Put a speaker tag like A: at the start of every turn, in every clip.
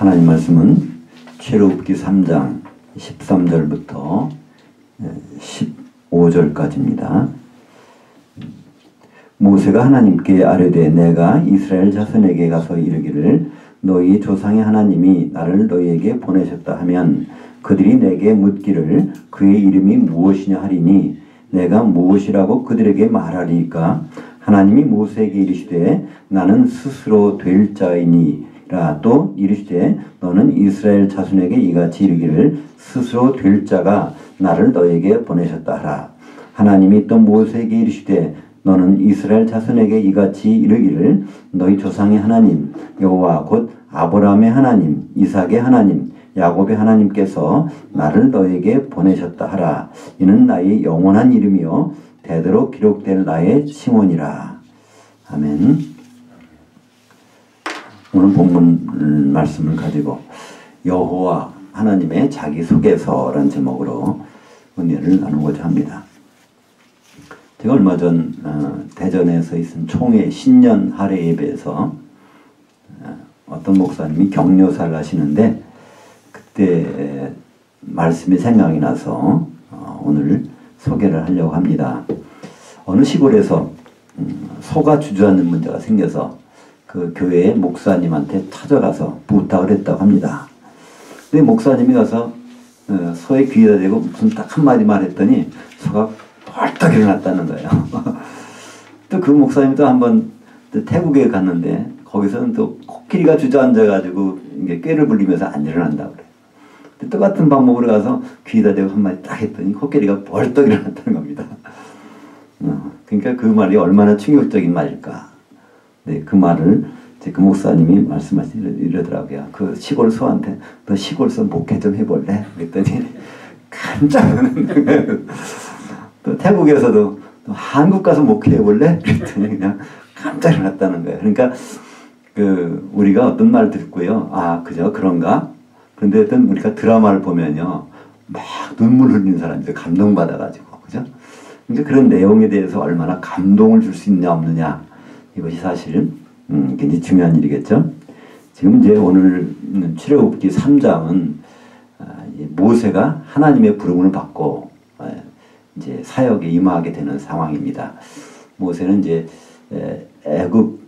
A: 하나님 말씀은 출애굽기 3장 13절부터 15절까지입니다. 모세가 하나님께 아뢰되 내가 이스라엘 자손에게 가서 이르기를 너희 조상의 하나님이 나를 너희에게 보내셨다 하면 그들이 내게 묻기를 그의 이름이 무엇이냐 하리니 내가 무엇이라고 그들에게 말하리이까. 하나님이 모세에게 이르시되 나는 스스로 될 자이니라. 또 이르시되 너는 이스라엘 자손에게 이같이 이르기를 스스로 될 자가 나를 너에게 보내셨다 하라. 하나님이 또 모세에게 이르시되 너는 이스라엘 자손에게 이같이 이르기를 너희 조상의 하나님 여호와 곧 아브라함의 하나님 이삭의 하나님 야곱의 하나님께서 나를 너에게 보내셨다 하라. 이는 나의 영원한 이름이요 대대로 기록될 나의 칭언이라. 아멘. 오늘 본문 말씀을 가지고 여호와 하나님의 자기소개서라는 제목으로 은혜를 나누고자 합니다. 제가 얼마 전 대전에서 있은 총회 신년 할애 예배에서 어떤 목사님이 격려사를 하시는데 그때 말씀이 생각이 나서 오늘 소개를 하려고 합니다. 어느 시골에서 소가 주저앉는 문제가 생겨서 그 교회의 목사님한테 찾아가서 부탁을 했다고 합니다. 근데 목사님이 가서 소의 귀에다 대고 무슨 딱 한마디 말했더니 소가 벌떡 일어났다는 거예요. 또 그 목사님도 한번 태국에 갔는데 거기서는 또 코끼리가 주저앉아가지고 이게 꾀를 불리면서 안 일어난다고 그래요. 똑같은 방법으로 가서 귀에다 대고 한마디 딱 했더니 코끼리가 벌떡 일어났다는 겁니다. 그러니까 그 말이 얼마나 충격적인 말일까. 네, 그 말을 그 목사님이 이러더라고요. 그 시골 소한테 너 시골서 목회 좀 해볼래? 그랬더니 깜짝 놀랐는데 또 태국에서도 또 한국 가서 목회해볼래? 그랬더니 그냥 깜짝 놀랐다는 거예요. 그러니까 우리가 어떤 말 듣고요. 아, 그저 그런가? 그런데 어떤 우리가 드라마를 보면요. 막 눈물 흘리는 사람들 감동받아가지고. 그죠? 그러니까 그런 내용에 대해서 얼마나 감동을 줄 수 있냐 없느냐. 이것이 사실 굉장히 중요한 일이겠죠. 지금 이제 오늘 출애굽기 3장은 모세가 하나님의 부름을 받고 이제 사역에 임하게 되는 상황입니다. 모세는 이제 애굽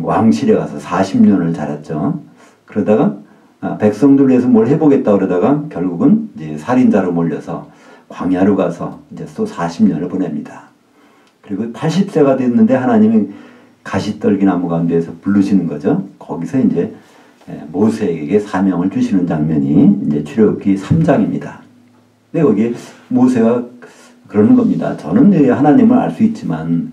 A: 왕실에 가서 40년을 자랐죠. 그러다가 백성들 위해서 뭘 해보겠다 그러다가 결국은 이제 살인자로 몰려서 광야로 가서 이제 또 40년을 보냅니다. 그리고 80세가 됐는데 하나님이 가시떨기 나무 가운데에서 부르시는 거죠. 거기서 이제 모세에게 사명을 주시는 장면이 이제 출애굽기 3장입니다. 근데 여기 모세가 그러는 겁니다. 저는 하나님을 알 수 있지만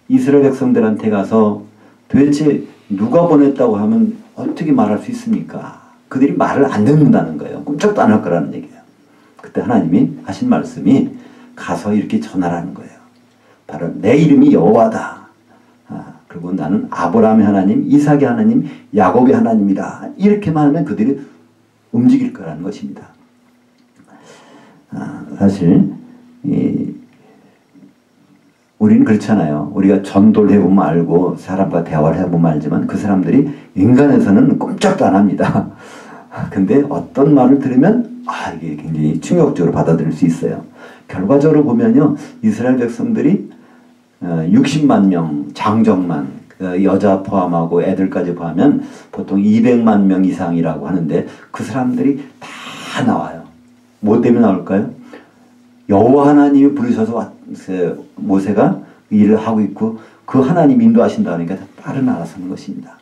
A: 이스라엘 백성들한테 가서 도대체 누가 보냈다고 하면 어떻게 말할 수 있습니까? 그들이 말을 안 듣는다는 거예요. 꿈쩍도 안 할 거라는 얘기예요. 그때 하나님이 하신 말씀이 가서 이렇게 전하라는 거예요. 바로 내 이름이 여호와다. 그리고 나는 아브라함의 하나님, 이삭의 하나님, 야곱의 하나님이다. 이렇게만 하면 그들이 움직일 거라는 것입니다. 사실 우리는 그렇잖아요. 우리가 전도를 해보면 알고 사람과 대화를 해보면 알지만 그 사람들이 인간에서는 꼼짝도 안 합니다. 근데 어떤 말을 들으면 이게 굉장히 충격적으로 받아들일 수 있어요. 결과적으로 보면요. 이스라엘 백성들이 60만 명 장정만 여자 포함하고 애들까지 포함하면 보통 200만 명 이상이라고 하는데 그 사람들이 다 나와요. 뭐 때문에 나올까요? 여호와 하나님이 부르셔서 모세가 일을 하고 있고 그 하나님 인도하신다 하니까 따라 나서는 것입니다.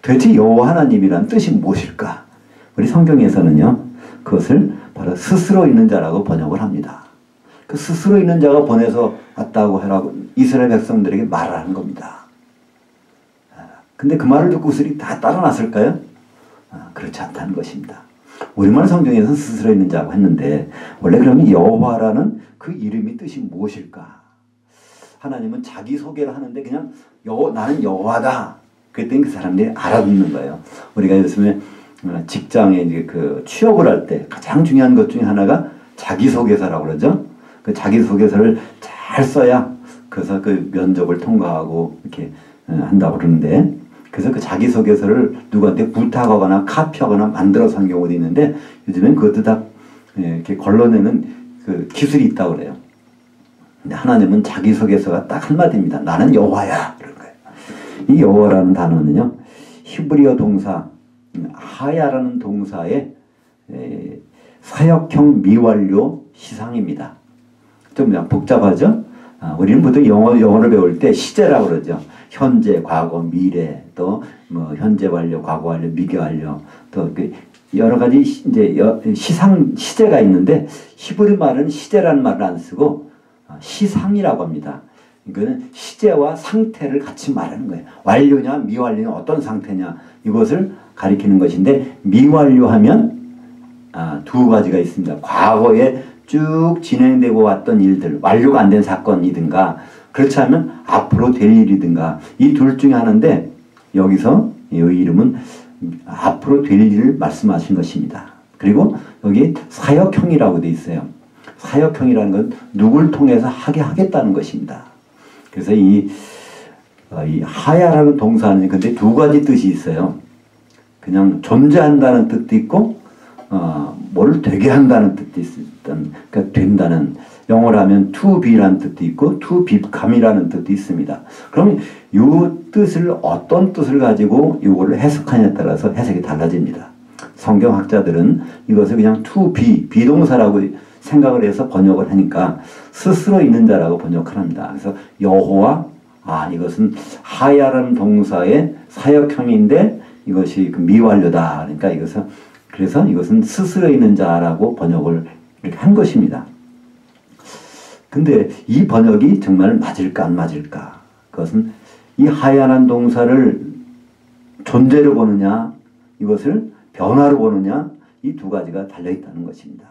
A: 도대체 여호와 하나님이란 뜻이 무엇일까? 우리 성경에서는요. 그것을 바로 스스로 있는 자라고 번역을 합니다. 그 스스로 있는 자가 보내서 왔다고 하라고 이스라엘 백성들에게 말을 하는 겁니다. 근데 그 말을 듣고 그들이 다 따라 났을까요? 그렇지 않다는 것입니다. 우리말 성경에서는 스스로 있는 자고 했는데 원래 그러면 여호와라는 그 이름이 뜻이 무엇일까? 하나님은 자기 소개를 하는데 그냥 나는 여호와다. 그랬더니 그 사람들이 알아듣는 거예요. 우리가 요즘에 직장에 이제 취업을 할 때 가장 중요한 것 중에 하나가 자기소개서라고 그러죠. 그 자기소개서를 잘 써야 그래서 그 면접을 통과하고 이렇게 한다고 그러는데 그래서 그 자기소개서를 누구한테 부탁하거나 카피하거나 만들어서 한 경우도 있는데 요즘엔 그것도 다 이렇게 걸러내는 그 기술이 있다고 그래요. 근데 하나님은 자기소개서가 딱 한마디입니다. 나는 여호와야. 그런 거예요. 이 여호와라는 단어는요, 히브리어 동사 하야라는 동사의 사역형 미완료 시상입니다. 좀 복잡하죠? 우리는 보통 영어를 배울 때 시제라고 그러죠. 현재, 과거, 미래, 또 뭐 현재 완료, 과거 완료, 미래 완료, 또 여러 가지 이제 시제가 있는데 히브리 말은 시제라는 말을 안 쓰고 시상이라고 합니다. 이거는 시제와 상태를 같이 말하는 거예요. 완료냐 미완료냐 어떤 상태냐 이것을 가리키는 것인데 미완료하면 두 가지가 있습니다. 과거에 쭉 진행되고 왔던 일들, 완료가 안 된 사건이든가 그렇지 않으면 앞으로 될 일이든가 이 둘 중에 하나인데 여기서 이 이름은 앞으로 될 일을 말씀하신 것입니다. 그리고 여기 사역형이라고 되어 있어요. 사역형이라는 건 누굴 통해서 하게 하겠다는 것입니다. 그래서 이 하야라는 동사는 근데 두 가지 뜻이 있어요. 그냥 존재한다는 뜻도 있고 뭘 되게 한다는 뜻도 있단, 그러니까 된다는, 영어로 하면 to be라는 뜻도 있고 to become이라는 뜻도 있습니다. 그럼 이 뜻을 어떤 뜻을 가지고 이거를 해석하냐에 따라서 해석이 달라집니다. 성경학자들은 이것을 그냥 to be, 비동사라고 생각을 해서 번역을 하니까 스스로 있는 자라고 번역을 합니다. 그래서 여호와, 이것은 하야라는 동사의 사역형인데 이것이 그 미완료다. 그러니까 그래서 이것은 스스로 있는 자라고 번역을 이렇게 한 것입니다. 근데 이 번역이 정말 맞을까 안 맞을까? 그것은 이 하야라는 동사를 존재로 보느냐, 이것을 변화로 보느냐, 이 두 가지가 달려있다는 것입니다.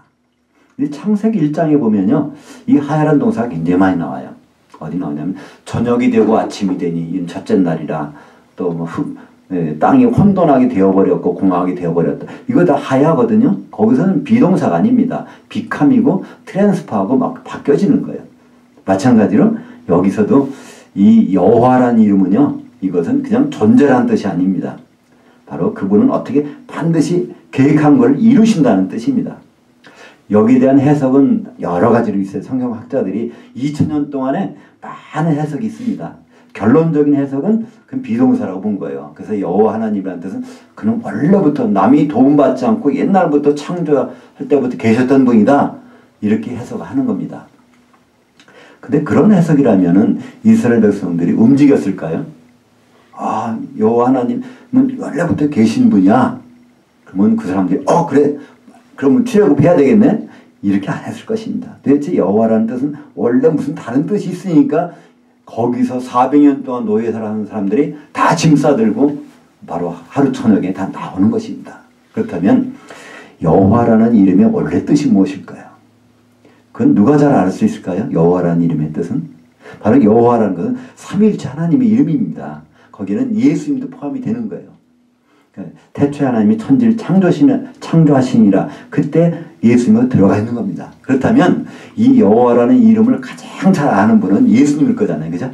A: 창세기 1장에 보면요, 이 하야라는 동사가 굉장히 많이 나와요. 어디 나오냐면 저녁이 되고 아침이 되니 이 첫째 날이라, 또 뭐 땅이 혼돈하게 되어버렸고 공허하게 되어버렸다. 이거 다 하야거든요. 거기서는 비동사가 아닙니다. 비캄이고 트랜스퍼하고 막 바뀌어지는 거예요. 마찬가지로 여기서도 이 여호와라는 이름은요, 이것은 그냥 존재라는 뜻이 아닙니다. 바로 그분은 어떻게 반드시 계획한 걸 이루신다는 뜻입니다. 여기에 대한 해석은 여러 가지로 있어요. 성경학자들이 2000년 동안에 많은 해석이 있습니다. 결론적인 해석은 그건 비동사라고 본 거예요. 그래서 여호와 하나님이라는 뜻은 그는 원래부터 남이 도움받지 않고 옛날부터 창조할 때부터 계셨던 분이다. 이렇게 해석하는 겁니다. 근데 그런 해석이라면은 이스라엘 백성들이 움직였을까요? 여호와 하나님은 원래부터 계신 분이야. 그러면 그 사람들이 그래. 그러면 출애굽해야 되겠네? 이렇게 안 했을 것입니다. 도대체 여호와라는 뜻은 원래 무슨 다른 뜻이 있으니까 거기서 400년 동안 노예 살아가는 사람들이 다 짐 싸들고 바로 하루 저녁에 다 나오는 것입니다. 그렇다면 여호와라는 이름의 원래 뜻이 무엇일까요? 그건 누가 잘 알 수 있을까요? 여호와라는 이름의 뜻은? 바로 여호와라는 것은 삼위일체 하나님의 이름입니다. 거기는 예수님도 포함이 되는 거예요. 태초에 하나님이 천지를 창조하시니라 그때 예수님은 들어가 있는 겁니다. 그렇다면 이 여호와라는 이름을 가장 잘 아는 분은 예수님일 거잖아요. 그죠?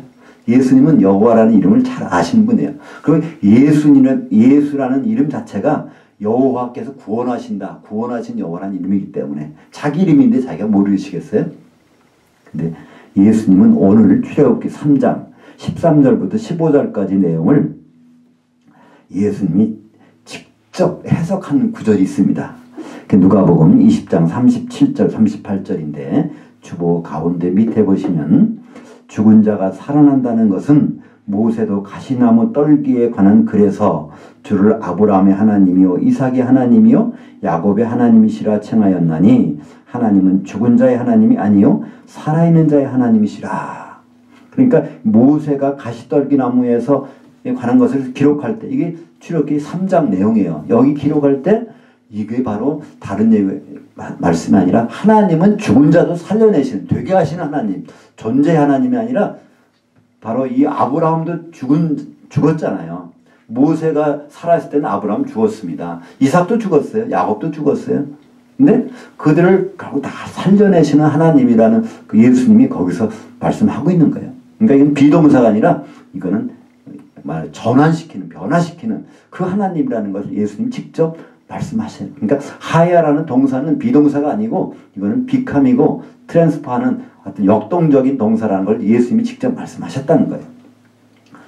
A: 예수님은 여호와라는 이름을 잘 아시는 분이에요. 그럼 예수라는 이름 자체가 여호와께서 구원하신 여호와라는 이름이기 때문에 자기 이름인데 자기가 모르시겠어요? 근데 예수님은 오늘 출애굽기 3장 13절부터 15절까지 내용을 예수님이 직접 해석한 구절이 있습니다. 누가복음 20장 37절 38절인데 주보 가운데 밑에 보시면 죽은 자가 살아난다는 것은 모세도 가시나무 떨기에 관한 글에서 주를 아브라함의 하나님이요 이삭의 하나님이요 야곱의 하나님이시라稱하였나니 하나님은 죽은 자의 하나님이 아니요 살아있는 자의 하나님이시라. 그러니까 모세가 가시떨기나무에서 관한 것을 기록할 때 이게 출애굽기 3장 내용이에요. 여기 기록할 때 이게 바로 다른 말씀이 아니라 하나님은 죽은 자도 살려내시는 되게 하시는 하나님, 존재의 하나님이 아니라 바로 이 아브라함도 죽었잖아요. 모세가 살아있을 때는 아브라함 죽었습니다. 이삭도 죽었어요. 야곱도 죽었어요. 근데 그들을 결국 다 살려내시는 하나님이라는 그 예수님이 거기서 말씀하고 있는 거예요. 그러니까 이건 비동사가 아니라 이거는 전환시키는, 변화시키는 그 하나님이라는 것을 예수님 직접 말씀하셔요. 그러니까 하야라는 동사는 비동사가 아니고 이거는 비캄이고 트랜스퍼하는 어떤 역동적인 동사라는 걸 예수님이 직접 말씀하셨다는 거예요.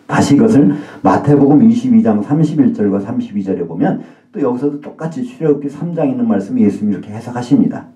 A: 다시 이것을 마태복음 22장 31절과 32절에 보면 또 여기서도 똑같이 출애굽기 3장에 있는 말씀을 예수님이 이렇게 해석하십니다.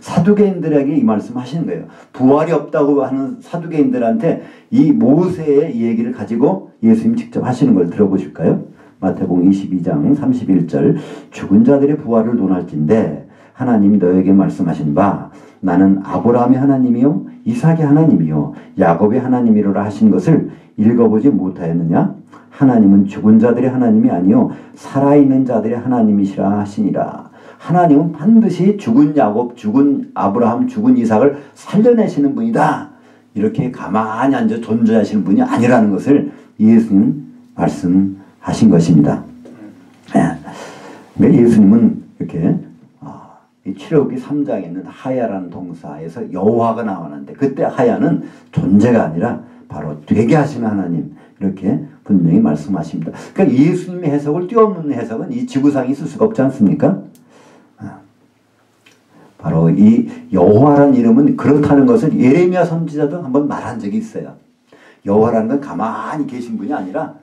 A: 사두개인들에게 이 말씀 하시는 거예요. 부활이 없다고 하는 사두개인들한테 이 모세의 얘기를 가지고 예수님 직접 하시는 걸 들어보실까요? 마태복음 22장 31절 죽은 자들의 부활을 논할진대 하나님이 너에게 말씀하신 바 나는 아브라함의 하나님이요 이삭의 하나님이요 야곱의 하나님이로라 하신 것을 읽어보지 못하였느냐? 하나님은 죽은 자들의 하나님이 아니요 살아있는 자들의 하나님이시라 하시니라. 하나님은 반드시 죽은 야곱, 죽은 아브라함, 죽은 이삭을 살려내시는 분이다. 이렇게 가만히 앉아 존재하시는 분이 아니라는 것을 예수님 말씀하신 것입니다. 네. 예수님은 이렇게 출애굽기 3장에 있는 하야라는 동사에서 여호와가 나오는데 그때 하야는 존재가 아니라 바로 되게 하시는 하나님 이렇게 분명히 말씀하십니다. 그러니까 예수님의 해석을 뛰어넘는 해석은 이 지구상에 있을 수가 없지 않습니까? 바로 이 여호와라는 이름은 그렇다는 것을 예레미야 선지자도 한번 말한 적이 있어요. 여호와라는 건 가만히 계신 분이 아니라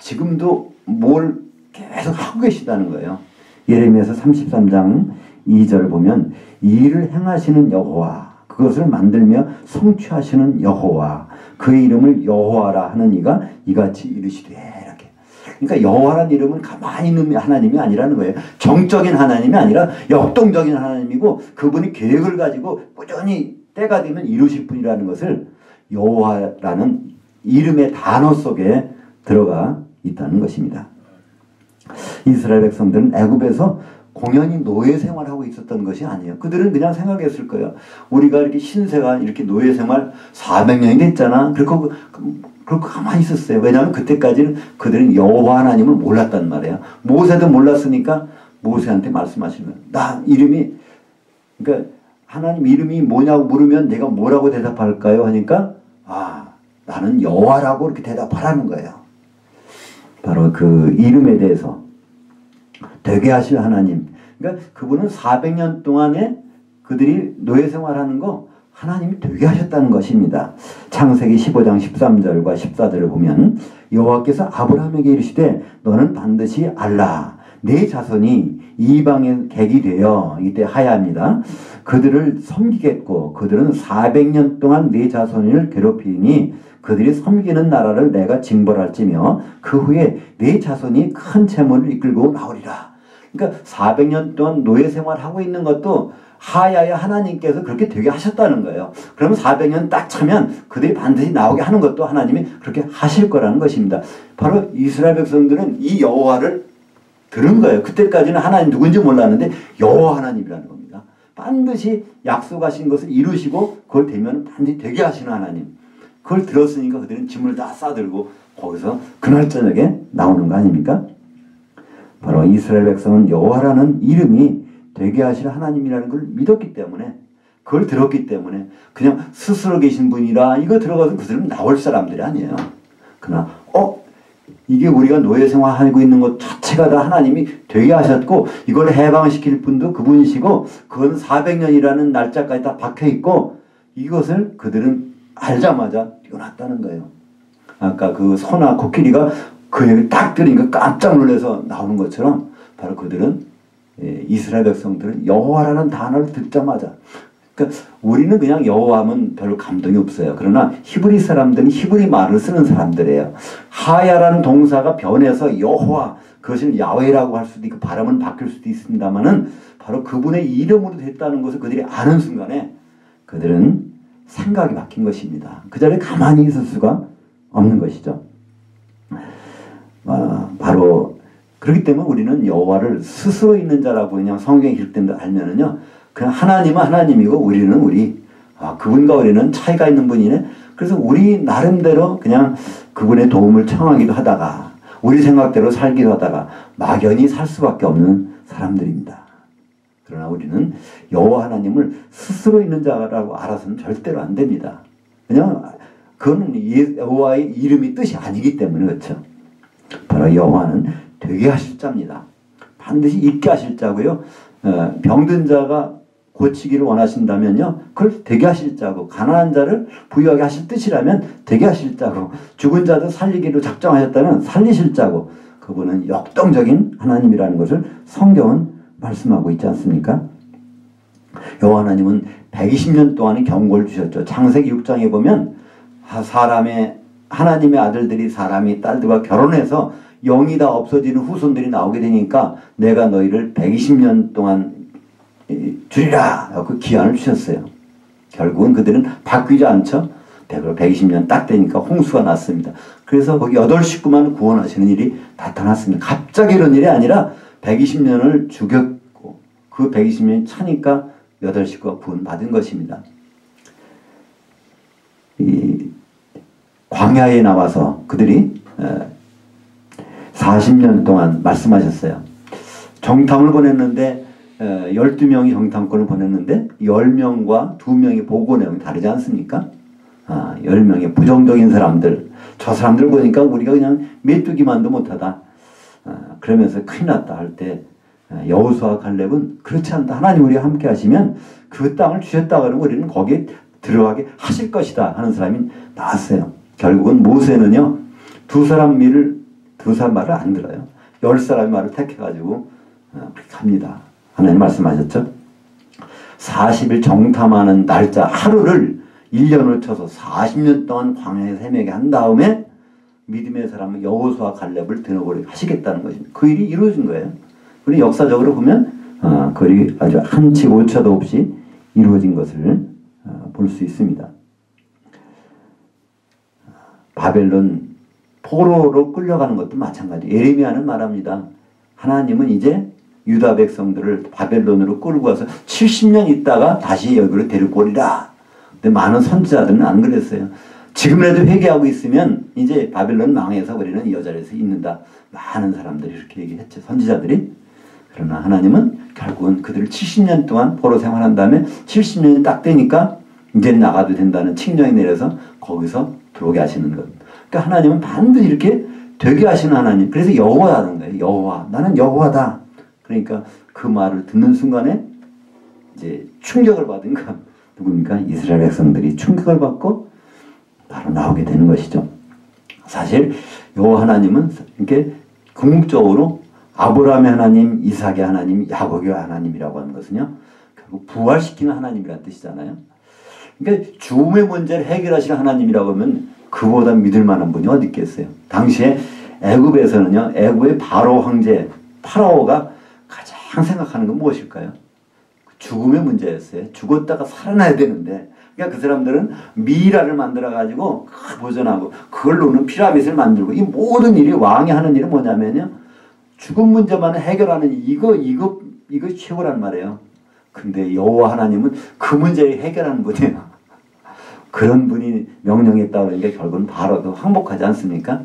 A: 지금도 뭘 계속 하고 계시다는 거예요. 예레미야서 33장 2절을 보면 일을 행하시는 여호와 그것을 만들며 성취하시는 여호와 그의 이름을 여호와라 하는 이가 이같이 이르시되 이렇게. 그러니까 여호와라는 이름은 가만히 있는 하나님이 아니라는 거예요. 정적인 하나님이 아니라 역동적인 하나님이고 그분이 계획을 가지고 꾸준히 때가 되면 이루실 분이라는 것을 여호와라는 이름의 단어 속에 들어가 있다는 것입니다. 이스라엘 백성들은 애굽에서 공연히 노예 생활하고 있었던 것이 아니에요. 그들은 그냥 생각했을 거예요. 우리가 이렇게 신세가 이렇게 노예 생활 400년이 됐잖아. 그렇고 가만히 있었어요. 왜냐하면 그때까지는 그들은 여호와 하나님을 몰랐단 말이에요. 모세도 몰랐으니까 모세한테 말씀하시는 거예요. 나 이름이 그러니까 하나님 이름이 뭐냐고 물으면 내가 뭐라고 대답할까요? 하니까 나는 여호와라고 이렇게 대답하라는 거예요. 바로 그 이름에 대해서 되게 하실 하나님. 그러니까 그분은 400년 동안에 그들이 노예 생활하는 거 하나님이 되게 하셨다는 것입니다. 창세기 15장 13절과 14절을 보면 여호와께서 아브라함에게 이르시되 너는 반드시 알라 내 자손이 이방의 객이 되어 이때 하야입니다. 그들을 섬기겠고 그들은 400년 동안 내 자손을 괴롭히니 그들이 섬기는 나라를 내가 징벌할지며 그 후에 내 자손이 큰 재물을 이끌고 나오리라. 그러니까 400년 동안 노예 생활하고 있는 것도 하야의 하나님께서 그렇게 되게 하셨다는 거예요. 그러면 400년 딱 차면 그들이 반드시 나오게 하는 것도 하나님이 그렇게 하실 거라는 것입니다. 바로 이스라엘 백성들은 이 여호와를 들은 거예요. 그때까지는 하나님 누군지 몰랐는데 여호와 하나님이라는 겁니다. 반드시 약속하신 것을 이루시고 그걸 되면 반드시 되게 하시는 하나님. 그걸 들었으니까 그들은 짐을 다 싸들고 거기서 그날 저녁에 나오는 거 아닙니까? 바로 이스라엘 백성은 여호와라는 이름이 되게 하실 하나님이라는 걸 믿었기 때문에 그걸 들었기 때문에 그냥 스스로 계신 분이라 이거 들어가서 그들은 나올 사람들이 아니에요. 그러나 이게 우리가 노예 생활하고 있는 것 자체가 다 하나님이 되게 하셨고 이걸 해방시킬 분도 그분이시고 그건 400년이라는 날짜까지 다 박혀있고 이것을 그들은 알자마자 뛰어났다는 거예요. 아까 그 소나 코끼리가 그 얘기를 딱 들으니까 깜짝 놀라서 나오는 것처럼 바로 그들은 이스라엘 백성들은 여호와라는 단어를 듣자마자 그러니까 우리는 그냥 여호와하면 별로 감동이 없어요. 그러나 히브리 사람들은 히브리 말을 쓰는 사람들이에요. 하야라는 동사가 변해서 여호와 그것을 야훼라고 할 수도 있고 발음은 바뀔 수도 있습니다만은 바로 그분의 이름으로 됐다는 것을 그들이 아는 순간에 그들은 생각이 바뀐 것입니다. 그 자리에 가만히 있을 수가 없는 것이죠. 바로 그렇기 때문에 우리는 여호와를 스스로 있는 자라고 그냥 성경에 읽을 때 알면은요, 그냥 하나님은 하나님이고 우리는 우리, 그분과 우리는 차이가 있는 분이네. 그래서 우리 나름대로 그냥 그분의 도움을 청하기도 하다가 우리 생각대로 살기도 하다가 막연히 살 수밖에 없는 사람들입니다. 그러나 우리는 여호와 하나님을 스스로 있는 자라고 알아서는 절대로 안 됩니다. 왜냐하면 그거는 여호와의 이름이 뜻이 아니기 때문에 그렇죠. 바로 여호와는 되게 하실 자입니다. 반드시 있게 하실 자고요. 병든 자가 고치기를 원하신다면요, 그걸 되게 하실 자고, 가난한 자를 부유하게 하실 뜻이라면 되게 하실 자고, 죽은 자도 살리기로 작정하셨다면 살리실 자고, 그분은 역동적인 하나님이라는 것을 성경은 말씀하고 있지 않습니까? 여호와 하나님은 120년 동안의 경고를 주셨죠. 창세기 6장에 보면 하나님의 아들들이 사람이 딸들과 결혼해서 영이 다 없어지는 후손들이 나오게 되니까 내가 너희를 120년 동안 주리라 하고 기한을 주셨어요. 결국은 그들은 바뀌지 않죠. 120년 딱 되니까 홍수가 났습니다. 그래서 거기 8식구만 구원하시는 일이 나타났습니다. 갑자기 이런 일이 아니라 120년을 죽였고 그 120년이 차니까 8식구가 구원받은 것입니다. 이 광야에 나와서 그들이 40년 동안 말씀하셨어요. 정탐을 보냈는데 12명이 정탐권을 보냈는데 10명과 2명의 보고 내용이 다르지 않습니까? 10명의 부정적인 사람들, 저 사람들 보니까 우리가 그냥 메뚜기만도 못하다. 그러면서 큰일 났다 할 때 여호수아와 갈렙은 그렇지 않다. 하나님 우리와 함께 하시면 그 땅을 주셨다 그러면 우리는 거기에 들어가게 하실 것이다 하는 사람이 나왔어요. 결국은 모세는요, 두 사람 말을 안 들어요. 10사람의 말을 택해가지고 그렇게 합니다. 하나님 말씀하셨죠? 40일 정탐하는 날짜 하루를 1년을 쳐서 40년 동안 광야에서 헤매게 한 다음에 믿음의 사람은 여호수아 갈렙을 드러버리게 하시겠다는 것입니다. 그 일이 이루어진 거예요. 우리 역사적으로 보면 그 일이 아주 한치 오차도 없이 이루어진 것을 볼 수 있습니다. 바벨론 포로로 끌려가는 것도 마찬가지. 예레미야는 말합니다. 하나님은 이제 유다 백성들을 바벨론으로 끌고 와서 70년 있다가 다시 여기로 데리고 오리라. 근데 많은 선지자들은 안 그랬어요. 지금이라도 회개하고 있으면 이제 바벨론 망해서 우리는 이 여자리에서 있는다. 많은 사람들이 이렇게 얘기했죠. 선지자들이. 그러나 하나님은 결국은 그들을 70년 동안 포로 생활한 다음에 70년이 딱 되니까 이제 나가도 된다는 칙령이 내려서 거기서 들어오게 하시는 것. 그러니까 하나님은 반드시 이렇게 되게 하시는 하나님. 그래서 여호와라는 거예요. 여호와. 나는 여호와다. 그러니까 그 말을 듣는 순간에 이제 충격을 받은 건 누굽니까? 이스라엘 백성들이 충격을 받고 바로 나오게 되는 것이죠. 사실 여호와 하나님은 이렇게 궁극적으로 아브라함의 하나님, 이삭의 하나님, 야곱의 하나님이라고 하는 것은요, 결국 부활시키는 하나님이라는 뜻이잖아요. 그러니까 죽음의 문제를 해결하시는 하나님이라고 하면 그보다 믿을 만한 분이 어디 있겠어요. 당시에 애굽에서는요, 애굽의 바로 황제 파라오가 가장 생각하는 건 무엇일까요? 죽음의 문제였어요. 죽었다가 살아나야 되는데, 그러니까 그 사람들은 미이라를 만들어가지고 보존하고 그걸로는 피라밋을 만들고, 이 모든 일이 왕이 하는 일은 뭐냐면요, 죽음 문제만 해결하는 이거 최고란 말이에요. 근데 여호와 하나님은 그 문제를 해결하는 분이에요. 그런 분이 명령했다 그러니까 결국은 바로도 항복하지 않습니까?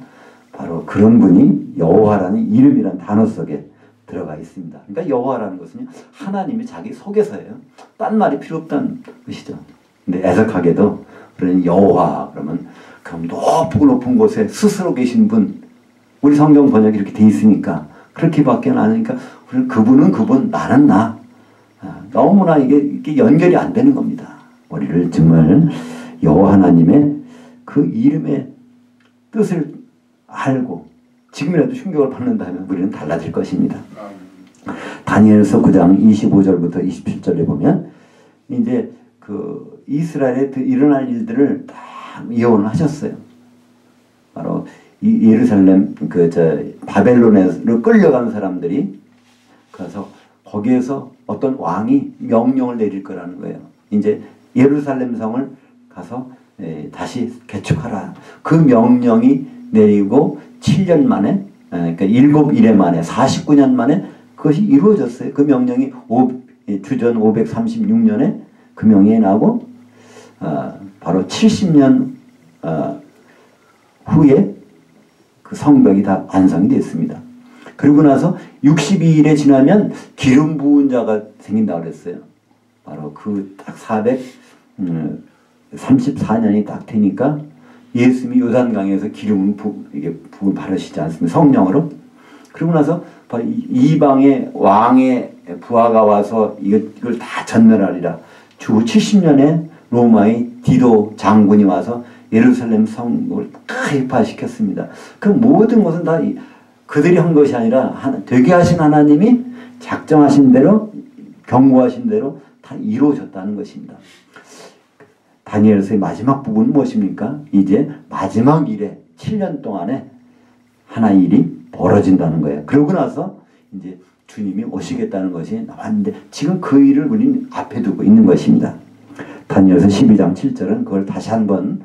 A: 바로 그런 분이 여호와라는 이름이란 단어 속에 들어가 있습니다. 그러니까 여호와라는 것은요, 하나님이 자기 속에서예요. 딴 말이 필요 없다는 것이죠. 근데 애석하게도 그런 여호와 그러면 그럼 높은 곳에 스스로 계신 분, 우리 성경 번역이 이렇게 돼 있으니까 그렇게밖에 안 하니까 그분은 그분, 나는 나. 너무나 이게 연결이 안 되는 겁니다. 우리를 정말 여호와 하나님의 그 이름의 뜻을 알고 지금이라도 충격을 받는다면 우리는 달라질 것입니다. 다니엘서 9장 25절부터 27절에 보면 이제 그 이스라엘에 일어날 일들을 다 예언을 하셨어요. 바로 이 예루살렘 바벨론으로 끌려간 사람들이 그래서 거기에서 어떤 왕이 명령을 내릴 거라는 거예요. 이제 예루살렘 성을 가서 다시 개축하라. 그 명령이 내리고 7년 만에, 그러니까 7일에 만에 49년 만에 그것이 이루어졌어요. 그 명령이 주전 536년에 그 명령이 나고 바로 70년 후에 그 성벽이 다 완성이 됐습니다. 그리고 나서 62일에 지나면 기름 부은 자가 생긴다고 그랬어요. 바로 그 딱 434년이 딱 되니까 예수님이 요단강에서 기름을 이게 부을 바르시지 않습니까? 성령으로. 그러고 나서 이방의 왕의 부하가 와서 이걸 다 전멸하리라. 주 70년에 로마의 디도 장군이 와서 예루살렘 성을 다 해파시켰습니다. 그 모든 것은 다 그들이 한 것이 아니라 되게 하신 하나님이 작정하신 대로 경고하신 대로 다 이루어졌다는 것입니다. 다니엘서의 마지막 부분은 무엇입니까? 이제 마지막 일에 7년 동안에 하나의 일이 벌어진다는 거예요. 그러고 나서 이제 주님이 오시겠다는 것이 나왔는데 지금 그 일을 우리는 앞에 두고 있는 것입니다. 다니엘서 12장 7절은 그걸 다시 한번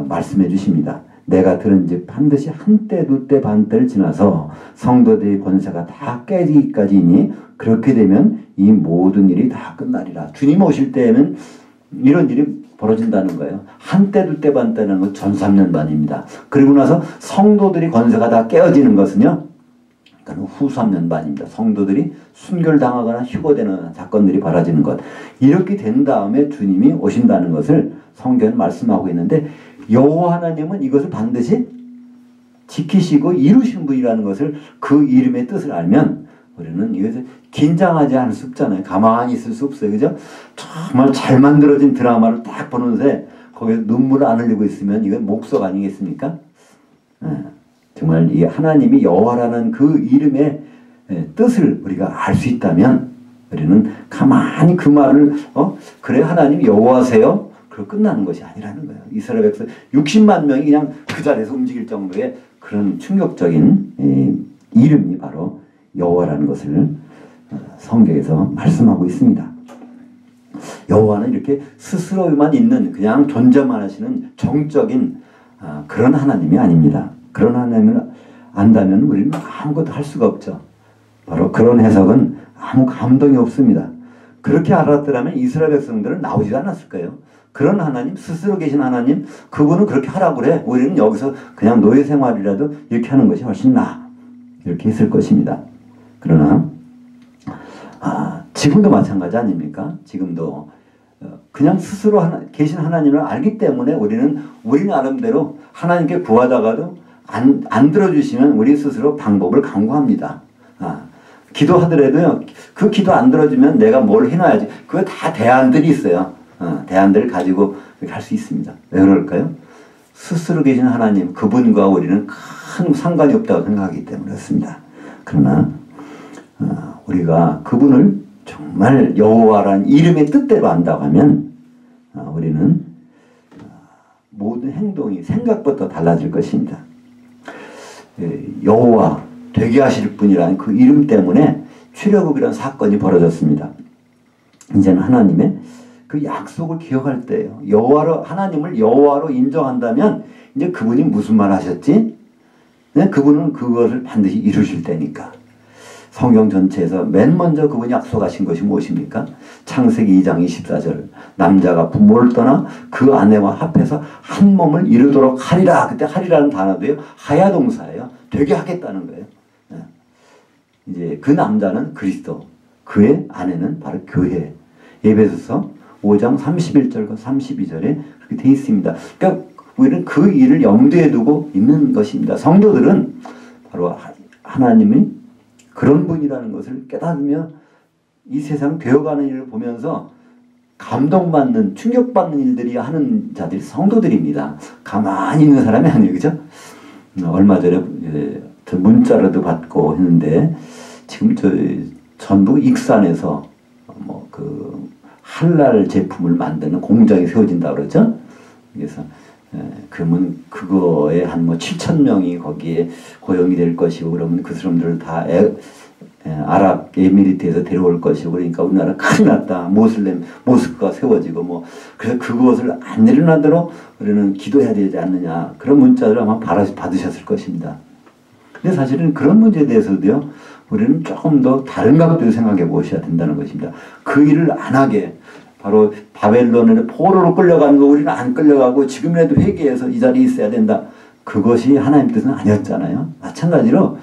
A: 말씀해 주십니다. 내가 들은즉 반드시 한때 두때 반때를 지나서 성도들의 권세가 다 깨지기까지이니 그렇게 되면 이 모든 일이 다 끝나리라. 주님 오실 때에는 이런 일이 벌어진다는 거예요. 한때 두때 반때라는 건 전 3년 반입니다. 그리고 나서 성도들이 권세가 다 깨어지는 것은요, 그러니까 후 3년 반입니다. 성도들이 순결당하거나 휴거되는 사건들이 벌어지는 것. 이렇게 된 다음에 주님이 오신다는 것을 성경은 말씀하고 있는데 여호와 하나님은 이것을 반드시 지키시고 이루신 분이라는 것을 그 이름의 뜻을 알면 우리는 이것을 긴장하지 않을 수 없잖아요. 가만히 있을 수 없어요. 그죠? 정말 잘 만들어진 드라마를 딱 보는데 거기에 눈물을 안 흘리고 있으면 이건 목석 아니겠습니까? 정말 이 하나님이 여호와라는 그 이름의 뜻을 우리가 알 수 있다면 우리는 가만히 그 말을 그래 하나님 여호와세요? 그리고 끝나는 것이 아니라는 거예요. 이스라엘 백성 60만 명이 그냥 그 자리에서 움직일 정도의 그런 충격적인 이름이 바로 여호와라는 것을 성경에서 말씀하고 있습니다. 여호와는 이렇게 스스로만 있는 그냥 존재만 하시는 정적인 그런 하나님이 아닙니다. 그런 하나님을 안다면 우리는 아무것도 할 수가 없죠. 바로 그런 해석은 아무 감동이 없습니다. 그렇게 알았더라면 이스라엘 백성들은 나오지 않았을 거예요. 그런 하나님, 스스로 계신 하나님, 그분은 그렇게 하라고 그래. 우리는 여기서 그냥 노예 생활이라도 이렇게 하는 것이 훨씬 나아. 이렇게 했을 것입니다. 그러나 지금도 마찬가지 아닙니까? 지금도 그냥 스스로 계신 하나님을 알기 때문에 우리는 우리 나름대로 하나님께 구하다가도 안 들어주시면 우리 스스로 방법을 강구합니다. 기도하더라도요, 그 기도 안 들어주면 내가 뭘 해놔야지. 그거 다 대안들이 있어요. 대안들을 가지고 할 수 있습니다. 왜 그럴까요? 스스로 계신 하나님, 그분과 우리는 큰 상관이 없다고 생각하기 때문에 그렇습니다. 그러나 우리가 그분을 정말 여호와라는 이름의 뜻대로 안다고 하면 우리는 모든 행동이 생각부터 달라질 것입니다. 여호와 되게 하실 분이라는 그 이름 때문에 출애굽이라는 사건이 벌어졌습니다. 이제는 하나님의 그 약속을 기억할 때예요. 하나님을 여호와로 인정한다면 이제 그분이 무슨 말 하셨지? 그분은 그것을 반드시 이루실 때니까. 성경 전체에서 맨 먼저 그분이 약속하신 것이 무엇입니까? 창세기 2장 24절 남자가 부모를 떠나 그 아내와 합해서 한 몸을 이루도록 하리라. 그때 하리라는 단어도요, 하야 동사예요. 되게 하겠다는 거예요. 이제 그 남자는 그리스도, 그의 아내는 바로 교회. 에베소서 5장 31절과 32절에 그렇게 되어 있습니다. 그러니까 우리는 그 일을 염두에 두고 있는 것입니다. 성도들은 바로 하나님이 그런 분이라는 것을 깨닫으며 이 세상 되어가는 일을 보면서 감동받는, 충격받는 일들이 하는 자들이 성도들입니다. 가만히 있는 사람이 아니에요. 그죠? 얼마 전에 문자로도 받고 했는데 지금 전북 익산에서 할랄 제품을 만드는 공장이 세워진다고 그러죠? 그래서 그러면 그거에 한 7,000명이 거기에 고용이 될 것이고 그러면 그 사람들을 다 아랍 에미리트에서 데려올 것이고 그러니까 우리나라 큰일 났다. 모스크가 세워지고 그래서 그것을 안 일어나도록 우리는 기도해야 되지 않느냐. 그런 문자들을 아마 받으셨을 것입니다. 근데 사실은 그런 문제에 대해서도요, 우리는 조금 더 다른 각도로 생각해 보셔야 된다는 것입니다. 그 일을 안 하게, 바로 바벨론의 포로로 끌려가는 거 우리는 안 끌려가고 지금이라도 회개해서 이 자리에 있어야 된다. 그것이 하나님 뜻은 아니었잖아요. 마찬가지로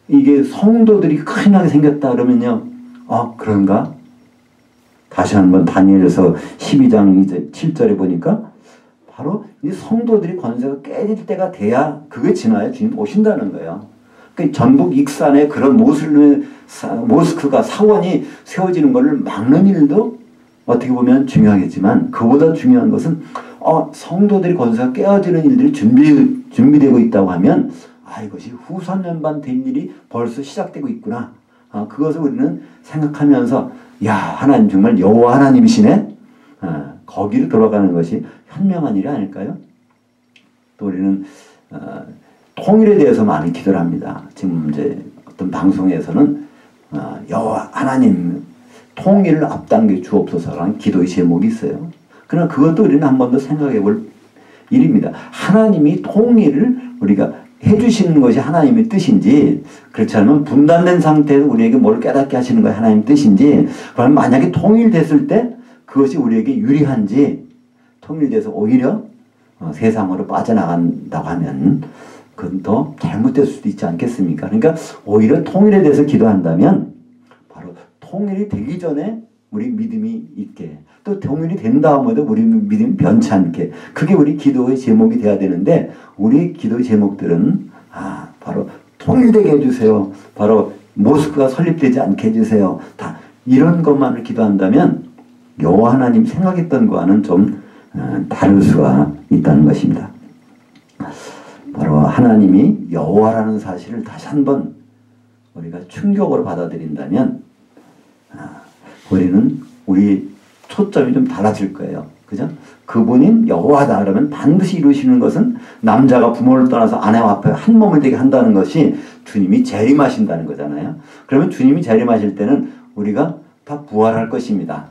A: 이게 성도들이 큰일 나게 생겼다 그러면요, 그런가? 다시 한번 다니엘서 12장 7절에 보니까 바로 이 성도들이 권세가 깨질 때가 돼야 그게 지나야 주님 오신다는 거예요. 그러니까 전북 익산에 그런 모스크가 사원이 세워지는 것을 막는 일도 어떻게 보면 중요하겠지만 그보다 중요한 것은 성도들이 권세가 깨어지는 일들이 준비되고 있다고 하면 이것이 후선연반 된 일이 벌써 시작되고 있구나. 그것을 우리는 생각하면서 하나님 정말 여호와 하나님이시네. 거기를 돌아가는 것이 현명한 일이 아닐까요? 또 우리는 통일에 대해서 많이 기도를 합니다. 지금 이제 어떤 방송에서는 여호와 하나님 통일을 앞당겨 주옵소서라는 기도의 제목이 있어요. 그러나 그것도 우리는 한 번 더 생각해 볼 일입니다. 하나님이 통일을 우리가 해주시는 것이 하나님의 뜻인지, 그렇지 않으면 분단된 상태에서 우리에게 뭘 깨닫게 하시는 것이 하나님의 뜻인지, 그러면 만약에 통일됐을 때 그것이 우리에게 유리한지, 통일돼서 오히려 세상으로 빠져나간다고 하면 그건 더 잘못될 수도 있지 않겠습니까? 그러니까 오히려 통일에 대해서 기도한다면 바로 통일이 되기 전에 우리 믿음이 있게, 또 통일이 된 다음에도 우리 믿음이 변치 않게, 그게 우리 기도의 제목이 돼야 되는데, 우리 기도의 제목들은 바로 통일되게 해주세요, 바로 모스크가 설립되지 않게 해주세요, 다 이런 것만을 기도한다면 여호와 하나님 생각했던 거와는 좀 다를 수가 있다는 것입니다. 바로 하나님이 여호와라는 사실을 다시 한번 우리가 충격으로 받아들인다면 우리는 우리 초점이 좀 달라질 거예요. 그죠? 그분이 여호와다 그러면 반드시 이루시는 것은 남자가 부모를 떠나서 아내와 앞에 한 몸을 되게 한다는 것이 주님이 재림하신다는 거잖아요. 그러면 주님이 재림하실 때는 우리가 다 부활할 것입니다.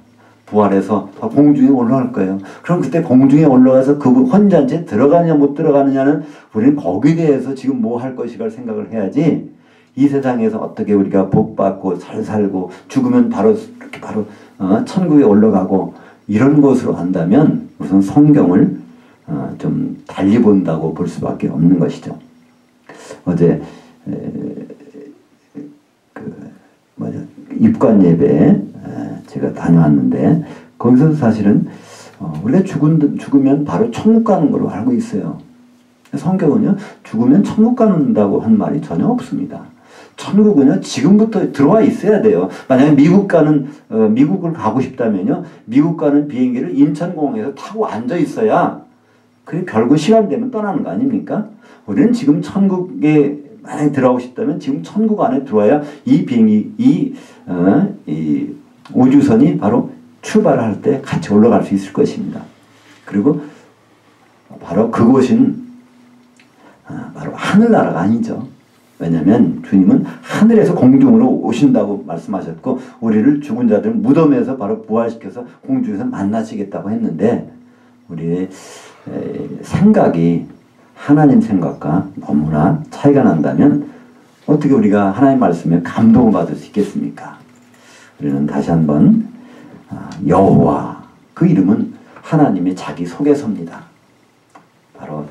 A: 부활해서 다 공중에 올라갈 거예요. 그럼 그때 공중에 올라가서 그분 혼잔체 들어가느냐 못 들어가느냐는 우리는 거기에 대해서 지금 뭐 할 것이라고 생각을 해야지, 이 세상에서 어떻게 우리가 복받고 잘 살고 죽으면 바로 이렇게 바로 천국에 올라가고 이런 것으로 한다면 우선 성경을 좀 달리 본다고 볼 수밖에 없는 것이죠. 어제 입관 예배 제가 다녀왔는데 거기서 사실은 우리가 죽으면 바로 천국 가는 걸로 알고 있어요. 성경은요, 죽으면 천국 간다고 한 말이 전혀 없습니다. 천국은요, 지금부터 들어와 있어야 돼요. 만약에 미국을 가고 싶다면요, 미국 가는 비행기를 인천공항에서 타고 앉아 있어야 그게 결국 시간 되면 떠나는 거 아닙니까? 우리는 지금 천국에 만약에 들어가고 싶다면 지금 천국 안에 들어와야 이 비행기, 이 우주선이 바로 출발을 할 때 같이 올라갈 수 있을 것입니다. 그리고 바로 그곳은 바로 하늘나라가 아니죠. 왜냐하면 주님은 하늘에서 공중으로 오신다고 말씀하셨고, 우리를 죽은 자들 무덤에서 바로 부활시켜서 공중에서 만나시겠다고 했는데, 우리의 생각이 하나님 생각과 너무나 차이가 난다면 어떻게 우리가 하나님 말씀에 감동을 받을 수 있겠습니까? 우리는 다시 한번 여호와, 그 이름은 하나님의 자기 소개서입니다. 바로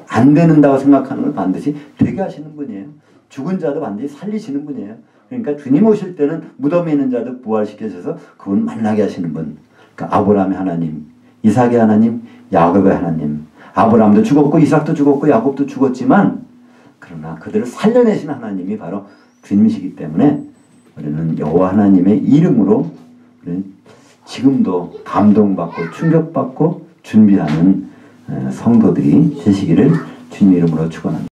A: 안 되는다고 생각하는 걸 반드시 되게 하시는 분이에요. 죽은 자도 반드시 살리시는 분이에요. 그러니까 주님 오실 때는 무덤에 있는 자도 부활시켜서 그분 만나게 하시는 분. 그러니까 아브라함의 하나님, 이삭의 하나님, 야곱의 하나님. 아브라함도 죽었고 이삭도 죽었고 야곱도 죽었지만 그러나 그들을 살려내신 하나님이 바로 주님이시기 때문에 우리는 여호와 하나님의 이름으로 우리는 지금도 감동받고 충격받고 준비하는 성도들이 되시기를 주님 이름으로 축원합니다.